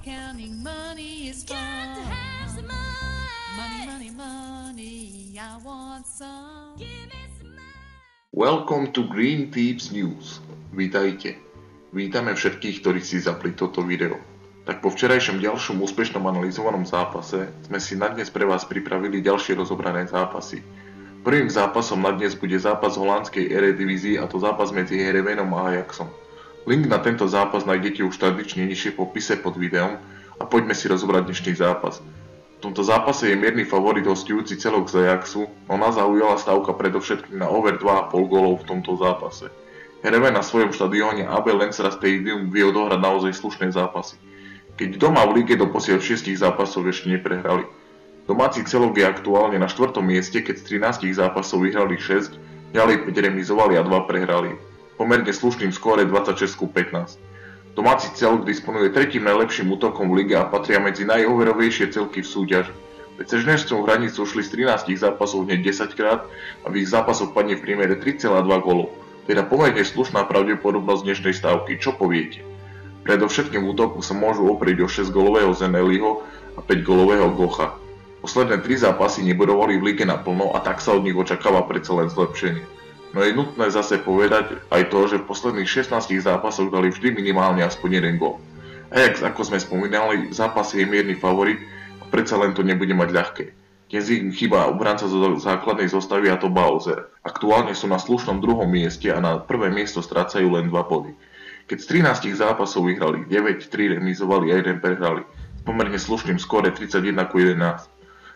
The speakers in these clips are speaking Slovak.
counting money is fun. Got to have some money. Money, money, money, I want some. Give me some money. Welcome to Green Tips News. Vítajte. Vítame všetkých, ktorí si zapli toto video. Tak po včerajšom ďalšom úspešnom analyzovanom zápase sme si na dnes pre vás pripravili ďalšie rozobrané zápasy. Prvým zápasom na dnes bude zápas holandskej Eredivízie, a to zápas medzi Heerenveenom a Ajaxom. Link na tento zápas nájdete už tradične nižšie v popise pod videom a poďme si rozobrať dnešný zápas. V tomto zápase je mierny favorit hostujúci celok z Ajaxu, no nás zaujala stavka predovšetkým na over 2,5 gólov v tomto zápase. Heerenveen na svojom štadióne AB Lenzera Stadium vie odohrať naozaj slušné zápasy. Keď doma v lige doposiaľ 6 zápasov ešte neprehrali. Domáci celok je aktuálne na 4. mieste, keď z 13 zápasov vyhrali 6, ďalej 5 remizovali a 2 prehrali. Pomerne slušným skóre 26:15. Domáci celok disponuje tretím najlepším útokom v lige a patria medzi najoverovejšie celky v súťaži. Pecežnérstvou hranicu šli z 13 zápasov hneď 10 krát a v ich zápasoch padne v priemere 3,2 gólov. Teda pomerne slušná pravdepodobnosť dnešnej stávky, čo poviete? Predovšetkým v útoku sa môžu oprieť o 6-gólového Zeneliho a 5-gólového Gocha. Posledné 3 zápasy nebodovali v lige naplno a tak sa od nich očakáva predsa len zlepšenie. No je nutné zase povedať aj to, že v posledných 16 zápasoch dali vždy minimálne aspoň jeden gól. Ajax, ako sme spomínali, v zápase je mierny favorit a predsa len to nebude mať ľahké. Dnes im chýba obranca zo základnej zostavy, a to Bauzer. Aktuálne sú na slušnom 2. mieste a na prvé miesto strácajú len 2 body. Keď z 13 zápasov vyhrali 9, 3 remizovali a 1 prehrali. S pomerne slušným skóre 31:11.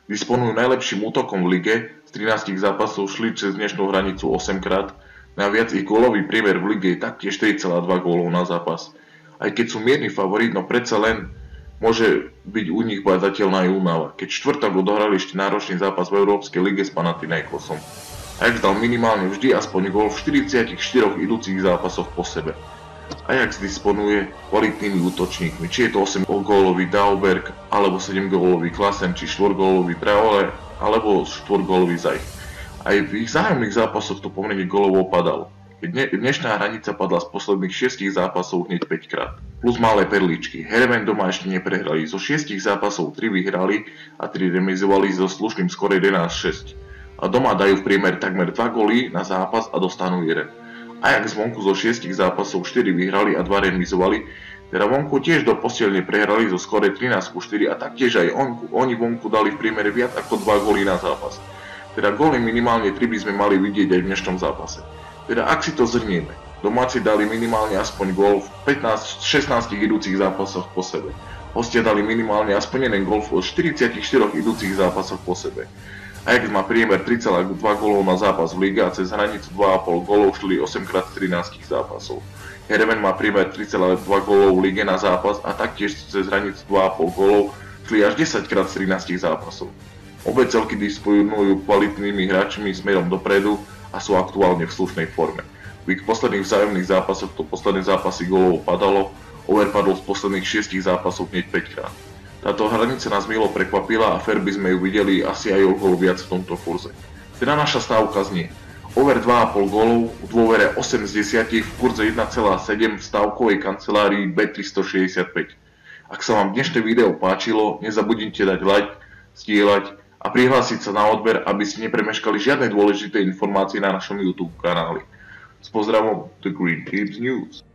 Disponujú najlepším útokom v lige, z 13 zápasov šli cez dnešnú hranicu 8 krát, naviac ich gólový priemer v lige je taktiež 4,2 gólov na zápas. Aj keď sú mierny favorit, no predsa len môže byť u nich badateľná aj únava, keď štvrtok odohrali ešte náročný zápas v Európskej lige s Panathinaikosom. Ajax dal minimálne vždy aspoň gól v 44 idúcich zápasoch po sebe. Ajax disponuje kvalitnými útočníkmi, či je to 8-gólový Dauberg, alebo 7-gólový Klasen, či 4-gólový Traore, alebo 4-gólový Zajch. Aj v ich vzájomných zápasoch to pomerne gólovo padalo. Dnešná hranica padla z posledných 6 zápasov hneď 5 krát. Plus malé perličky. Heerenveen doma ešte neprehrali. Zo 6 zápasov 3 vyhrali a 3 remizovali so slušným skóre 11:6. A doma dajú v priemer takmer 2 góly na zápas a dostanú 1. Ajax vonku zo 6 zápasov 4 vyhrali a 2 remizovali, teda vonku tiež doposiaľ neprehrali zo skóre 13:4 a taktiež aj oni vonku dali v priemere viac ako 2 góly na zápas. Teda góly minimálne 3 by sme mali vidieť aj v dnešnom zápase. Teda ak si to zhrnieme, domáci dali minimálne aspoň gól v 16 idúcich zápasoch po sebe. Hostia dali minimálne aspoň jeden gól v 44 idúcich zápasoch po sebe. Ajax má priemer 3,2 gólov na zápas v lige a cez hranicu 2,5 gólov šli 8 krát z 13 zápasov. Heerenveen má priemer 3,2 gólov v lige na zápas a taktiež cez hranicu 2,5 gólov šli až 10 krát z 13 zápasov. Obe celky disponujú kvalitnými hráčmi smerom dopredu a sú aktuálne v slušnej forme. V ich posledných vzájomných zápasoch to posledné zápasy gólov padalo, over padol z posledných 6 zápasov hneď 5 krát. Táto hranica nás milo prekvapila a fair by sme ju videli asi aj o gól viac v tomto kurze. Teda naša stávka znie over 2,5 gólov v dôvere 8 z 10 v kurze 1,7 v stávkovej kancelárii Bet365. Ak sa vám dnešné video páčilo, nezabudnite dať like, zdieľať a prihlásiť sa na odber, aby ste nepremeškali žiadne dôležité informácie na našom YouTube kanáli. S pozdravom, The Green Tips News.